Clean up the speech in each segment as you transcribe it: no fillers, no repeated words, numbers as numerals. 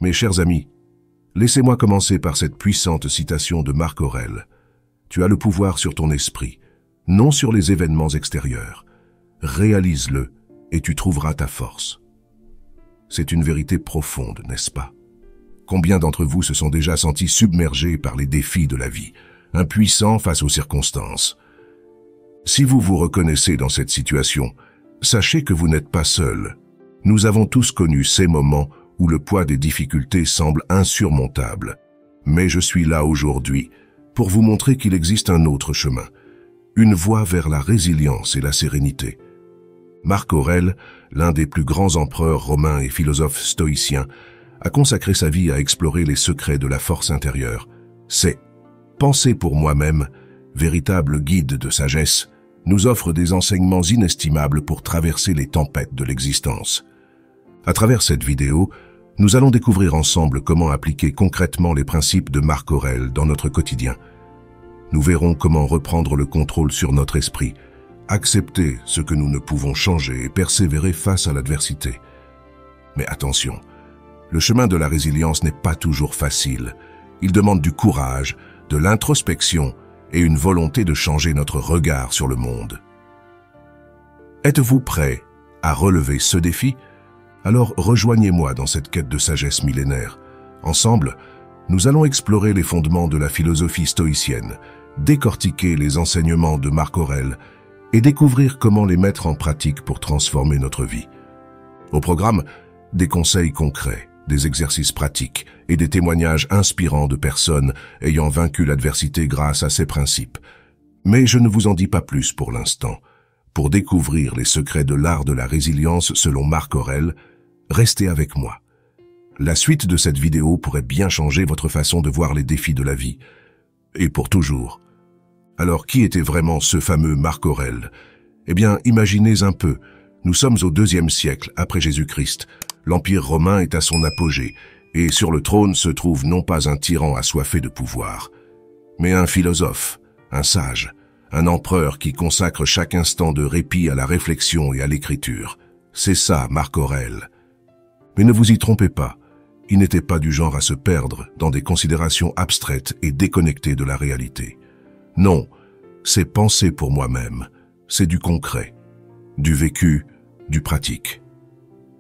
Mes chers amis, laissez-moi commencer par cette puissante citation de Marc Aurèle. Tu as le pouvoir sur ton esprit, non sur les événements extérieurs. Réalise-le et tu trouveras ta force. C'est une vérité profonde, n'est-ce pas? Combien d'entre vous se sont déjà sentis submergés par les défis de la vie, impuissants face aux circonstances? Si vous vous reconnaissez dans cette situation, sachez que vous n'êtes pas seul. Nous avons tous connu ces moments où le poids des difficultés semble insurmontable. Mais je suis là aujourd'hui pour vous montrer qu'il existe un autre chemin, une voie vers la résilience et la sérénité. Marc Aurèle, l'un des plus grands empereurs romains et philosophes stoïciens, a consacré sa vie à explorer les secrets de la force intérieure. C'est « Penser pour moi-même », véritable guide de sagesse, nous offre des enseignements inestimables pour traverser les tempêtes de l'existence. À travers cette vidéo, nous allons découvrir ensemble comment appliquer concrètement les principes de Marc Aurèle dans notre quotidien. Nous verrons comment reprendre le contrôle sur notre esprit, accepter ce que nous ne pouvons changer et persévérer face à l'adversité. Mais attention, le chemin de la résilience n'est pas toujours facile. Il demande du courage, de l'introspection et une volonté de changer notre regard sur le monde. Êtes-vous prêt à relever ce défi? Alors rejoignez-moi dans cette quête de sagesse millénaire. Ensemble, nous allons explorer les fondements de la philosophie stoïcienne, décortiquer les enseignements de Marc Aurèle et découvrir comment les mettre en pratique pour transformer notre vie. Au programme, des conseils concrets, des exercices pratiques et des témoignages inspirants de personnes ayant vaincu l'adversité grâce à ces principes. Mais je ne vous en dis pas plus pour l'instant. Pour découvrir les secrets de l'art de la résilience selon Marc Aurèle, restez avec moi. La suite de cette vidéo pourrait bien changer votre façon de voir les défis de la vie. Et pour toujours. Alors, qui était vraiment ce fameux Marc Aurèle? Eh bien, imaginez un peu. Nous sommes au IIe siècle après Jésus-Christ. L'Empire romain est à son apogée, et sur le trône se trouve non pas un tyran assoiffé de pouvoir, mais un philosophe, un sage, un empereur qui consacre chaque instant de répit à la réflexion et à l'écriture. C'est ça, Marc Aurèle. Mais ne vous y trompez pas, il n'était pas du genre à se perdre dans des considérations abstraites et déconnectées de la réalité. Non, c'est penser pour moi-même, c'est du concret, du vécu, du pratique.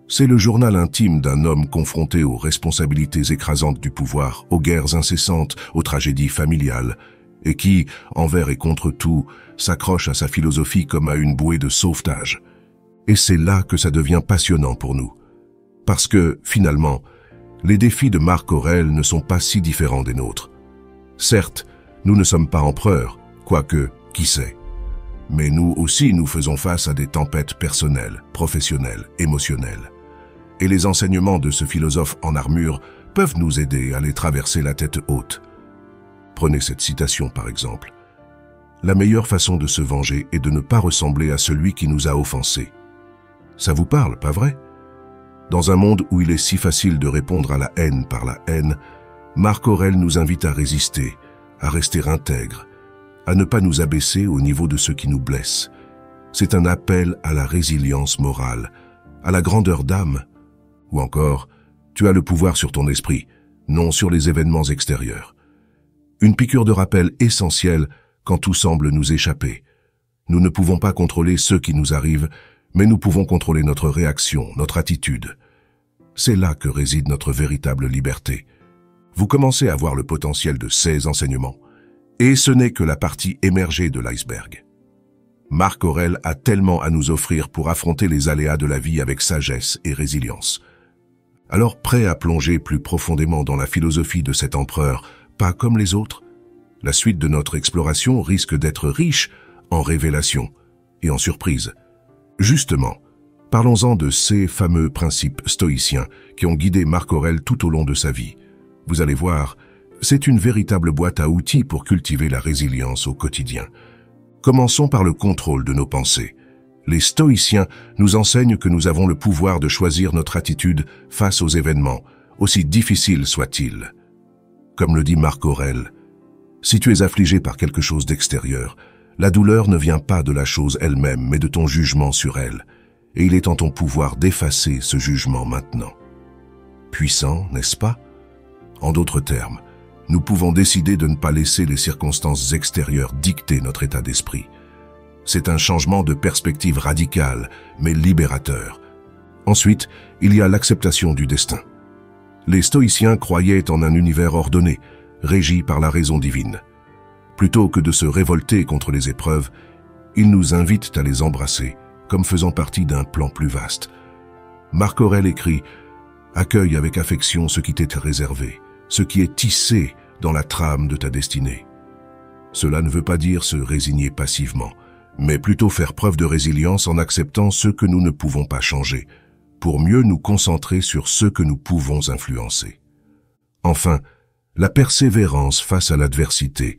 C'est le journal intime d'un homme confronté aux responsabilités écrasantes du pouvoir, aux guerres incessantes, aux tragédies familiales, et qui, envers et contre tout, s'accroche à sa philosophie comme à une bouée de sauvetage. Et c'est là que ça devient passionnant pour nous. Parce que, finalement, les défis de Marc Aurèle ne sont pas si différents des nôtres. Certes, nous ne sommes pas empereurs, quoique, qui sait. Mais nous aussi, nous faisons face à des tempêtes personnelles, professionnelles, émotionnelles. Et les enseignements de ce philosophe en armure peuvent nous aider à les traverser la tête haute. Prenez cette citation par exemple. La meilleure façon de se venger est de ne pas ressembler à celui qui nous a offensés. Ça vous parle, pas vrai? Dans un monde où il est si facile de répondre à la haine par la haine, Marc Aurèle nous invite à résister, à rester intègres, à ne pas nous abaisser au niveau de ceux qui nous blessent. C'est un appel à la résilience morale, à la grandeur d'âme, ou encore, tu as le pouvoir sur ton esprit, non sur les événements extérieurs. Une piqûre de rappel essentielle quand tout semble nous échapper. Nous ne pouvons pas contrôler ce qui nous arrive, mais nous pouvons contrôler notre réaction, notre attitude. C'est là que réside notre véritable liberté. Vous commencez à voir le potentiel de ces enseignements, et ce n'est que la partie émergée de l'iceberg. Marc Aurèle a tellement à nous offrir pour affronter les aléas de la vie avec sagesse et résilience. Alors, prêt à plonger plus profondément dans la philosophie de cet empereur, pas comme les autres? La suite de notre exploration risque d'être riche en révélations et en surprises. Justement, parlons-en de ces fameux principes stoïciens qui ont guidé Marc Aurèle tout au long de sa vie. Vous allez voir, c'est une véritable boîte à outils pour cultiver la résilience au quotidien. Commençons par le contrôle de nos pensées. Les stoïciens nous enseignent que nous avons le pouvoir de choisir notre attitude face aux événements, aussi difficiles soient-ils. Comme le dit Marc Aurèle, si tu es affligé par quelque chose d'extérieur, la douleur ne vient pas de la chose elle-même, mais de ton jugement sur elle, et il est en ton pouvoir d'effacer ce jugement maintenant. Puissant, n'est-ce pas? En d'autres termes, nous pouvons décider de ne pas laisser les circonstances extérieures dicter notre état d'esprit. C'est un changement de perspective radical, mais libérateur. Ensuite, il y a l'acceptation du destin. Les stoïciens croyaient en un univers ordonné, régi par la raison divine. Plutôt que de se révolter contre les épreuves, ils nous invitent à les embrasser, comme faisant partie d'un plan plus vaste. Marc Aurèle écrit « Accueille avec affection ce qui t'est réservé, ce qui est tissé dans la trame de ta destinée. » Cela ne veut pas dire se résigner passivement, mais plutôt faire preuve de résilience en acceptant ce que nous ne pouvons pas changer, pour mieux nous concentrer sur ce que nous pouvons influencer. Enfin, la persévérance face à l'adversité.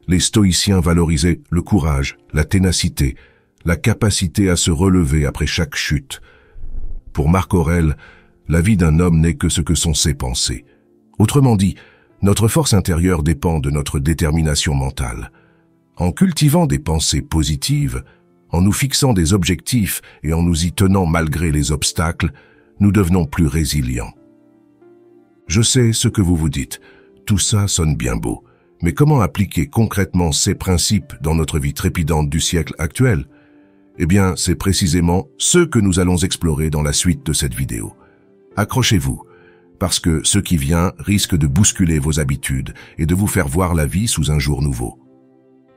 Les stoïciens valorisaient le courage, la ténacité, la capacité à se relever après chaque chute. Pour Marc Aurèle, la vie d'un homme n'est que ce que sont ses pensées. Autrement dit, notre force intérieure dépend de notre détermination mentale. En cultivant des pensées positives, en nous fixant des objectifs et en nous y tenant malgré les obstacles, nous devenons plus résilients. Je sais ce que vous vous dites, tout ça sonne bien beau, mais comment appliquer concrètement ces principes dans notre vie trépidante du siècle actuel? Eh bien, c'est précisément ce que nous allons explorer dans la suite de cette vidéo. Accrochez-vous, parce que ce qui vient risque de bousculer vos habitudes et de vous faire voir la vie sous un jour nouveau.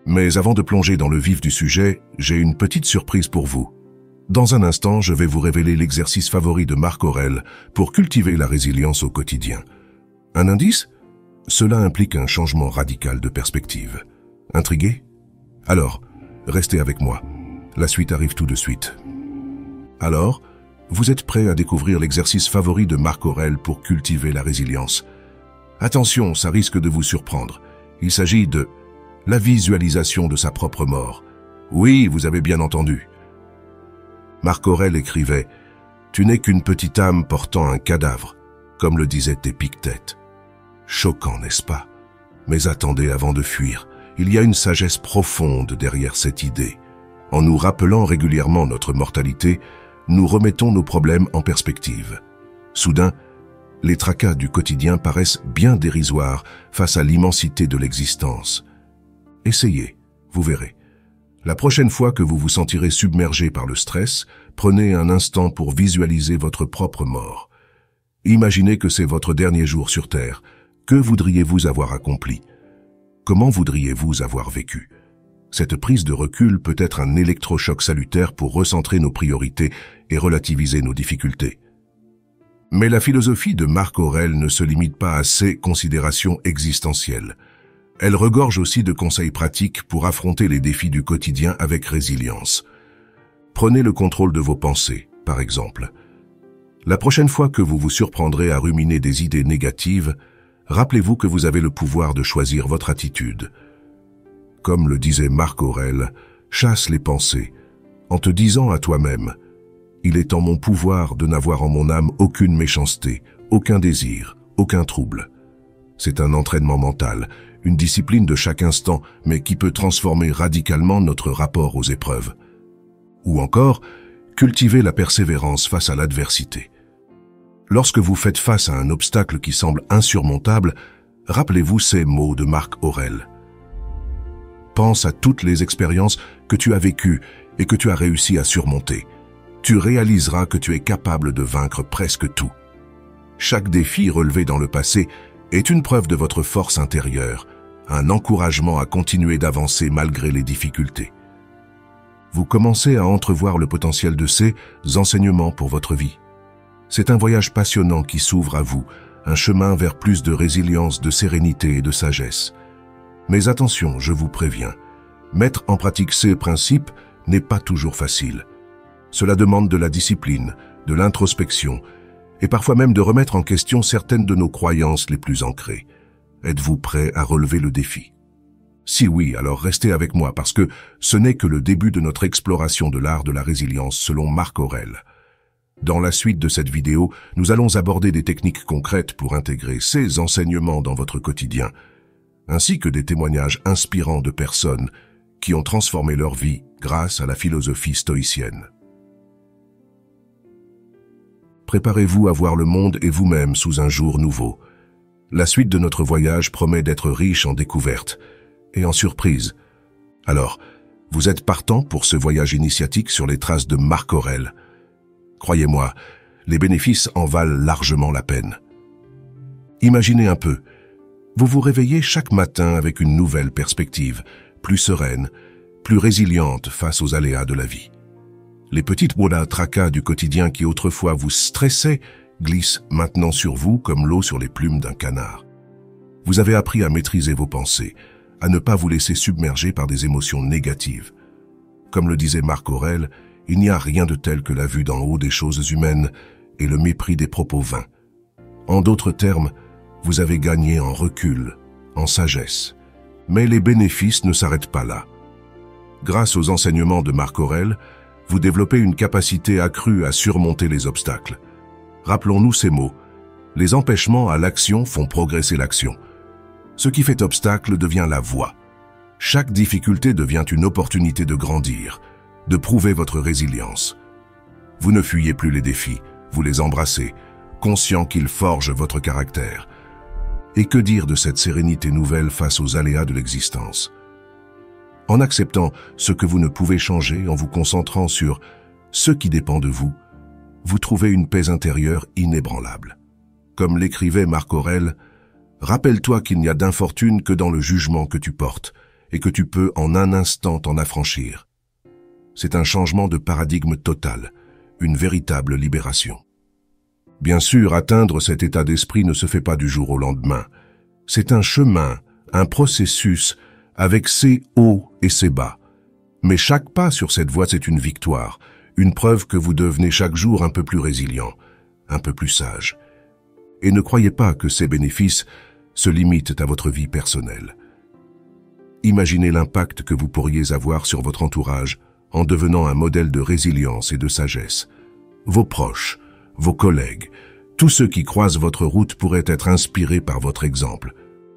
Mais avant de plonger dans le vif du sujet, j'ai une petite surprise pour vous. Dans un instant, je vais vous révéler l'exercice favori de Marc Aurèle pour cultiver la résilience au quotidien. Un indice? Cela implique un changement radical de perspective. Intrigué? Alors, restez avec moi. La suite arrive tout de suite. Alors, vous êtes prêts à découvrir l'exercice favori de Marc Aurèle pour cultiver la résilience. Attention, ça risque de vous surprendre. Il s'agit de la visualisation de sa propre mort. Oui, vous avez bien entendu. Marc Aurèle écrivait « Tu n'es qu'une petite âme portant un cadavre », comme le disait Épictète. Choquant, n'est-ce pas? Mais attendez avant de fuir. Il y a une sagesse profonde derrière cette idée. En nous rappelant régulièrement notre mortalité, nous remettons nos problèmes en perspective. Soudain, les tracas du quotidien paraissent bien dérisoires face à l'immensité de l'existence. Essayez, vous verrez. La prochaine fois que vous vous sentirez submergé par le stress, prenez un instant pour visualiser votre propre mort. Imaginez que c'est votre dernier jour sur Terre. Que voudriez-vous avoir accompli? Comment voudriez-vous avoir vécu? Cette prise de recul peut être un électrochoc salutaire pour recentrer nos priorités et relativiser nos difficultés. Mais la philosophie de Marc Aurèle ne se limite pas à ces considérations existentielles. Elle regorge aussi de conseils pratiques pour affronter les défis du quotidien avec résilience. Prenez le contrôle de vos pensées, par exemple. La prochaine fois que vous vous surprendrez à ruminer des idées négatives, rappelez-vous que vous avez le pouvoir de choisir votre attitude. Comme le disait Marc Aurèle, chasse les pensées, en te disant à toi-même « Il est en mon pouvoir de n'avoir en mon âme aucune méchanceté, aucun désir, aucun trouble. » C'est un entraînement mental, une discipline de chaque instant, mais qui peut transformer radicalement notre rapport aux épreuves. Ou encore, cultiver la persévérance face à l'adversité. Lorsque vous faites face à un obstacle qui semble insurmontable, rappelez-vous ces mots de Marc Aurèle. Pense à toutes les expériences que tu as vécues et que tu as réussi à surmonter. Tu réaliseras que tu es capable de vaincre presque tout. Chaque défi relevé dans le passé est une preuve de votre force intérieure, un encouragement à continuer d'avancer malgré les difficultés. Vous commencez à entrevoir le potentiel de ces enseignements pour votre vie. C'est un voyage passionnant qui s'ouvre à vous, un chemin vers plus de résilience, de sérénité et de sagesse. Mais attention, je vous préviens, mettre en pratique ces principes n'est pas toujours facile. Cela demande de la discipline, de l'introspection, et parfois même de remettre en question certaines de nos croyances les plus ancrées. Êtes-vous prêt à relever le défi? Si oui, alors restez avec moi parce que ce n'est que le début de notre exploration de l'art de la résilience selon Marc Aurèle. Dans la suite de cette vidéo, nous allons aborder des techniques concrètes pour intégrer ces enseignements dans votre quotidien, ainsi que des témoignages inspirants de personnes qui ont transformé leur vie grâce à la philosophie stoïcienne. Préparez-vous à voir le monde et vous-même sous un jour nouveau. La suite de notre voyage promet d'être riche en découvertes et en surprises. Alors, vous êtes partant pour ce voyage initiatique sur les traces de Marc Aurèle. Croyez-moi, les bénéfices en valent largement la peine. Imaginez un peu, vous vous réveillez chaque matin avec une nouvelle perspective, plus sereine, plus résiliente face aux aléas de la vie. Les petites tracas du quotidien qui autrefois vous stressaient glissent maintenant sur vous comme l'eau sur les plumes d'un canard. Vous avez appris à maîtriser vos pensées, à ne pas vous laisser submerger par des émotions négatives. Comme le disait Marc Aurèle, il n'y a rien de tel que la vue d'en haut des choses humaines et le mépris des propos vains. En d'autres termes, vous avez gagné en recul, en sagesse. Mais les bénéfices ne s'arrêtent pas là. Grâce aux enseignements de Marc Aurèle, vous développez une capacité accrue à surmonter les obstacles. Rappelons-nous ces mots. Les empêchements à l'action font progresser l'action. Ce qui fait obstacle devient la voie. Chaque difficulté devient une opportunité de grandir, de prouver votre résilience. Vous ne fuyez plus les défis, vous les embrassez, conscient qu'ils forgent votre caractère. Et que dire de cette sérénité nouvelle face aux aléas de l'existence? En acceptant ce que vous ne pouvez changer, en vous concentrant sur ce qui dépend de vous, vous trouvez une paix intérieure inébranlable. Comme l'écrivait Marc Aurèle, « Rappelle-toi qu'il n'y a d'infortune que dans le jugement que tu portes et que tu peux en un instant t'en affranchir. » C'est un changement de paradigme total, une véritable libération. Bien sûr, atteindre cet état d'esprit ne se fait pas du jour au lendemain. C'est un chemin, un processus, avec ses hauts et ses bas. Mais chaque pas sur cette voie, c'est une victoire, une preuve que vous devenez chaque jour un peu plus résilient, un peu plus sage. Et ne croyez pas que ces bénéfices se limitent à votre vie personnelle. Imaginez l'impact que vous pourriez avoir sur votre entourage en devenant un modèle de résilience et de sagesse. Vos proches, vos collègues, tous ceux qui croisent votre route pourraient être inspirés par votre exemple.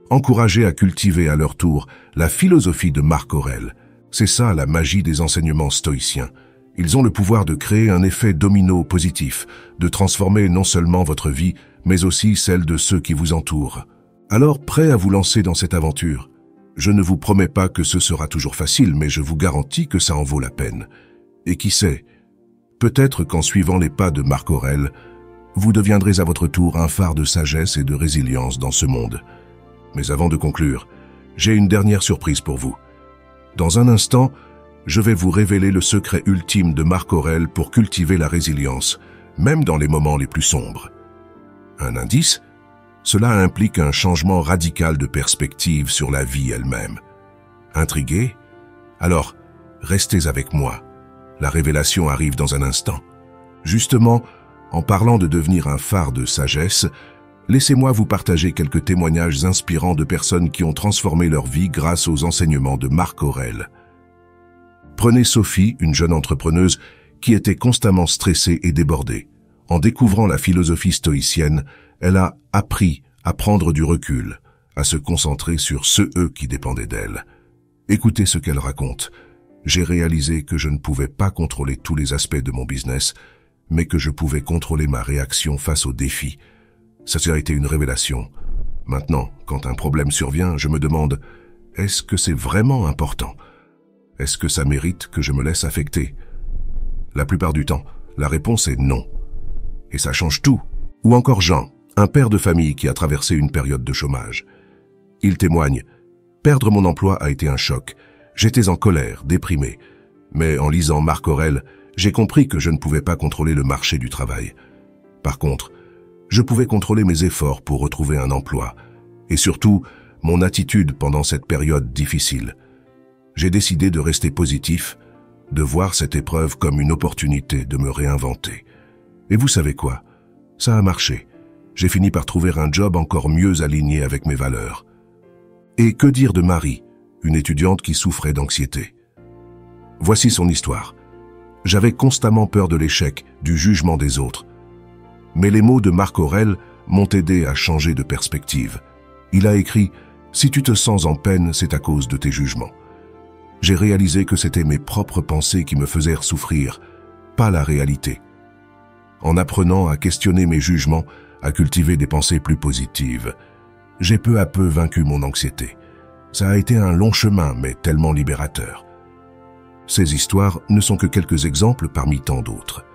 Encouragés à cultiver à leur tour la philosophie de Marc Aurèle. C'est ça la magie des enseignements stoïciens. Ils ont le pouvoir de créer un effet domino positif, de transformer non seulement votre vie, mais aussi celle de ceux qui vous entourent. Alors, prêt à vous lancer dans cette aventure? Je ne vous promets pas que ce sera toujours facile, mais je vous garantis que ça en vaut la peine. Et qui sait, peut-être qu'en suivant les pas de Marc Aurèle, vous deviendrez à votre tour un phare de sagesse et de résilience dans ce monde. Mais avant de conclure, j'ai une dernière surprise pour vous. Dans un instant, je vais vous révéler le secret ultime de Marc Aurèle pour cultiver la résilience, même dans les moments les plus sombres. Un indice? Cela implique un changement radical de perspective sur la vie elle-même. Intrigué? Alors, restez avec moi. La révélation arrive dans un instant. Justement, en parlant de devenir un phare de sagesse, laissez-moi vous partager quelques témoignages inspirants de personnes qui ont transformé leur vie grâce aux enseignements de Marc Aurèle. Prenez Sophie, une jeune entrepreneuse qui était constamment stressée et débordée. En découvrant la philosophie stoïcienne, elle a appris à prendre du recul, à se concentrer sur ceux qui dépendaient d'elle. Écoutez ce qu'elle raconte. J'ai réalisé que je ne pouvais pas contrôler tous les aspects de mon business, mais que je pouvais contrôler ma réaction face aux défis. Ça a été une révélation. Maintenant, quand un problème survient, je me demande, est-ce que c'est vraiment important? Est-ce que ça mérite que je me laisse affecter? La plupart du temps, la réponse est non. Et ça change tout. Ou encore Jean, un père de famille qui a traversé une période de chômage. Il témoigne, « Perdre mon emploi a été un choc. J'étais en colère, déprimé. Mais en lisant Marc Aurèle, j'ai compris que je ne pouvais pas contrôler le marché du travail. Par contre, je pouvais contrôler mes efforts pour retrouver un emploi. Et surtout, mon attitude pendant cette période difficile. J'ai décidé de rester positif, de voir cette épreuve comme une opportunité de me réinventer. Et vous savez quoi? Ça a marché. J'ai fini par trouver un job encore mieux aligné avec mes valeurs. Et que dire de Marie, une étudiante qui souffrait d'anxiété? Voici son histoire. J'avais constamment peur de l'échec, du jugement des autres. Mais les mots de Marc Aurèle m'ont aidé à changer de perspective. Il a écrit « Si tu te sens en peine, c'est à cause de tes jugements ». J'ai réalisé que c'était mes propres pensées qui me faisaient souffrir, pas la réalité. en apprenant à questionner mes jugements, à cultiver des pensées plus positives. J'ai peu à peu vaincu mon anxiété. Ça a été un long chemin, mais tellement libérateur. Ces histoires ne sont que quelques exemples parmi tant d'autres.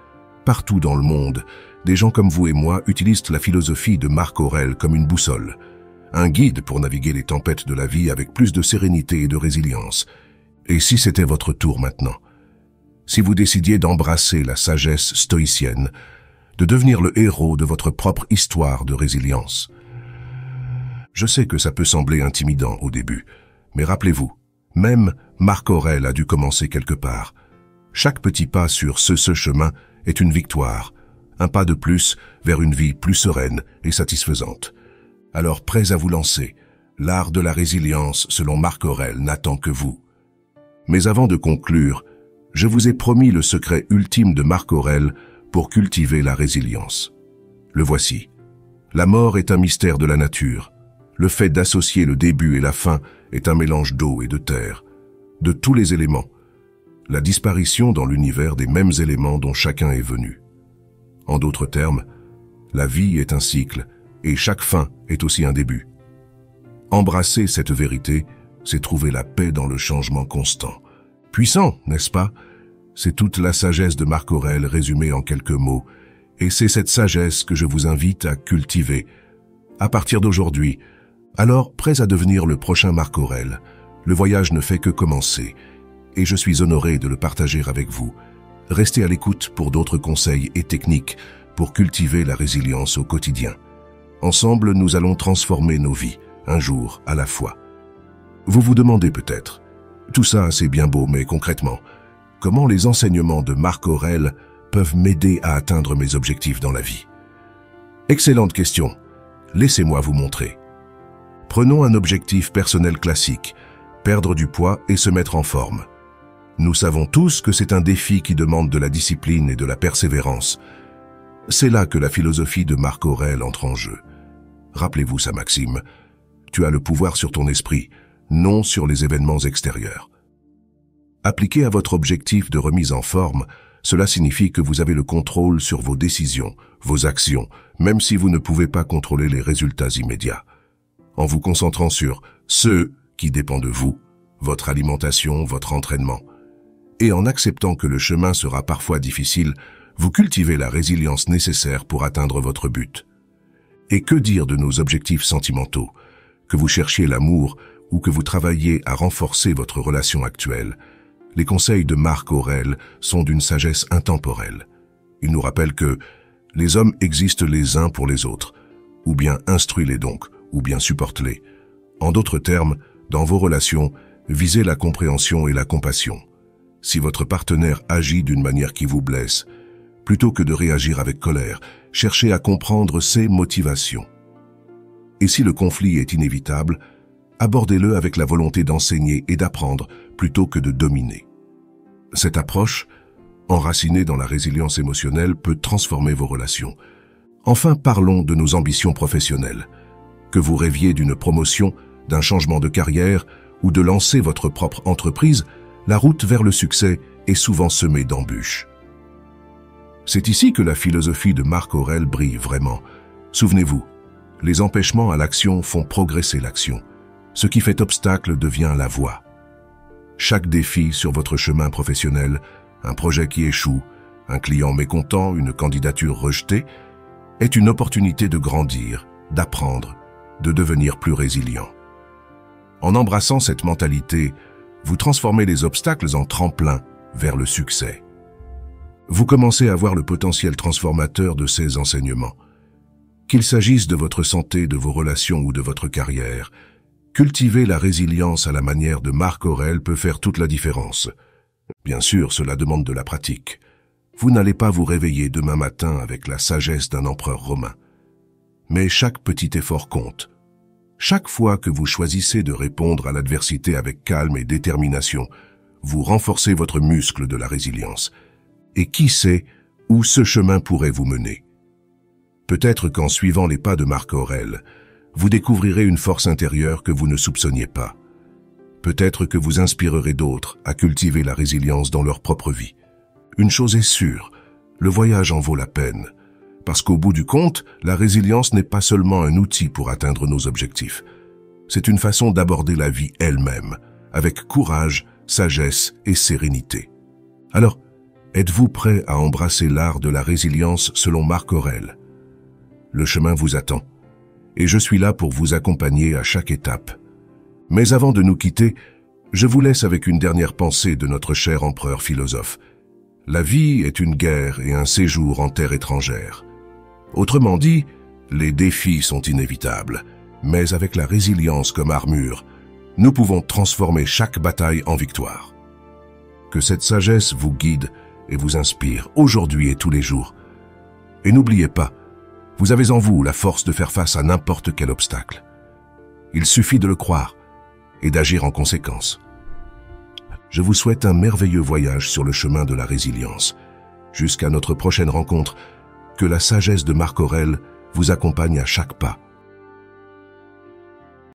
Partout dans le monde, des gens comme vous et moi utilisent la philosophie de Marc Aurèle comme une boussole, un guide pour naviguer les tempêtes de la vie avec plus de sérénité et de résilience. Et si c'était votre tour maintenant? Si vous décidiez d'embrasser la sagesse stoïcienne, de devenir le héros de votre propre histoire de résilience? Je sais que ça peut sembler intimidant au début, mais rappelez-vous, même Marc Aurèle a dû commencer quelque part. Chaque petit pas sur ce chemin est une victoire, un pas de plus vers une vie plus sereine et satisfaisante. Alors prêts à vous lancer, l'art de la résilience selon Marc Aurèle n'attend que vous. Mais avant de conclure, je vous ai promis le secret ultime de Marc Aurèle pour cultiver la résilience. Le voici. La mort est un mystère de la nature. Le fait d'associer le début et la fin est un mélange d'eau et de terre, de tous les éléments. La disparition dans l'univers des mêmes éléments dont chacun est venu. En d'autres termes, la vie est un cycle et chaque fin est aussi un début. Embrasser cette vérité, c'est trouver la paix dans le changement constant. Puissant, n'est-ce pas? C'est toute la sagesse de Marc Aurèle résumée en quelques mots, et c'est cette sagesse que je vous invite à cultiver. À partir d'aujourd'hui, alors prêts à devenir le prochain Marc Aurèle, le voyage ne fait que commencer, et je suis honoré de le partager avec vous. Restez à l'écoute pour d'autres conseils et techniques pour cultiver la résilience au quotidien. Ensemble, nous allons transformer nos vies, un jour à la fois. Vous vous demandez peut-être, tout ça c'est bien beau, mais concrètement, comment les enseignements de Marc Aurèle peuvent m'aider à atteindre mes objectifs dans la vie? Excellente question. Laissez-moi vous montrer. Prenons un objectif personnel classique, perdre du poids et se mettre en forme. Nous savons tous que c'est un défi qui demande de la discipline et de la persévérance. C'est là que la philosophie de Marc Aurèle entre en jeu. Rappelez-vous sa maxime. Tu as le pouvoir sur ton esprit, non sur les événements extérieurs. Appliqué à votre objectif de remise en forme, cela signifie que vous avez le contrôle sur vos décisions, vos actions, même si vous ne pouvez pas contrôler les résultats immédiats. En vous concentrant sur ce qui dépend de vous, votre alimentation, votre entraînement, et en acceptant que le chemin sera parfois difficile, vous cultivez la résilience nécessaire pour atteindre votre but. Et que dire de nos objectifs sentimentaux? Que vous cherchiez l'amour ou que vous travailliez à renforcer votre relation actuelle, les conseils de Marc Aurèle sont d'une sagesse intemporelle. Il nous rappelle que les hommes existent les uns pour les autres, ou bien instruis-les donc, ou bien supporte-les. En d'autres termes, dans vos relations, visez la compréhension et la compassion. Si votre partenaire agit d'une manière qui vous blesse, plutôt que de réagir avec colère, cherchez à comprendre ses motivations. Et si le conflit est inévitable, abordez-le avec la volonté d'enseigner et d'apprendre plutôt que de dominer. Cette approche, enracinée dans la résilience émotionnelle, peut transformer vos relations. Enfin, parlons de nos ambitions professionnelles. Que vous rêviez d'une promotion, d'un changement de carrière ou de lancer votre propre entreprise, la route vers le succès est souvent semée d'embûches. C'est ici que la philosophie de Marc Aurèle brille vraiment. Souvenez-vous, les empêchements à l'action font progresser l'action. Ce qui fait obstacle devient la voie. Chaque défi sur votre chemin professionnel, un projet qui échoue, un client mécontent, une candidature rejetée, est une opportunité de grandir, d'apprendre, de devenir plus résilient. En embrassant cette mentalité, vous transformez les obstacles en tremplin vers le succès. Vous commencez à voir le potentiel transformateur de ces enseignements. Qu'il s'agisse de votre santé, de vos relations ou de votre carrière, cultiver la résilience à la manière de Marc Aurèle peut faire toute la différence. Bien sûr, cela demande de la pratique. Vous n'allez pas vous réveiller demain matin avec la sagesse d'un empereur romain. Mais chaque petit effort compte. Chaque fois que vous choisissez de répondre à l'adversité avec calme et détermination, vous renforcez votre muscle de la résilience. Et qui sait où ce chemin pourrait vous mener? Peut-être qu'en suivant les pas de Marc Aurèle, vous découvrirez une force intérieure que vous ne soupçonniez pas. Peut-être que vous inspirerez d'autres à cultiver la résilience dans leur propre vie. Une chose est sûre, le voyage en vaut la peine. Parce qu'au bout du compte, la résilience n'est pas seulement un outil pour atteindre nos objectifs. C'est une façon d'aborder la vie elle-même, avec courage, sagesse et sérénité. Alors, êtes-vous prêt à embrasser l'art de la résilience selon Marc Aurèle? Le chemin vous attend, et je suis là pour vous accompagner à chaque étape. Mais avant de nous quitter, je vous laisse avec une dernière pensée de notre cher empereur philosophe. La vie est une guerre et un séjour en terre étrangère. Autrement dit, les défis sont inévitables, mais avec la résilience comme armure, nous pouvons transformer chaque bataille en victoire. Que cette sagesse vous guide et vous inspire aujourd'hui et tous les jours. Et n'oubliez pas, vous avez en vous la force de faire face à n'importe quel obstacle. Il suffit de le croire et d'agir en conséquence. Je vous souhaite un merveilleux voyage sur le chemin de la résilience. Jusqu'à notre prochaine rencontre, que la sagesse de Marc Aurèle vous accompagne à chaque pas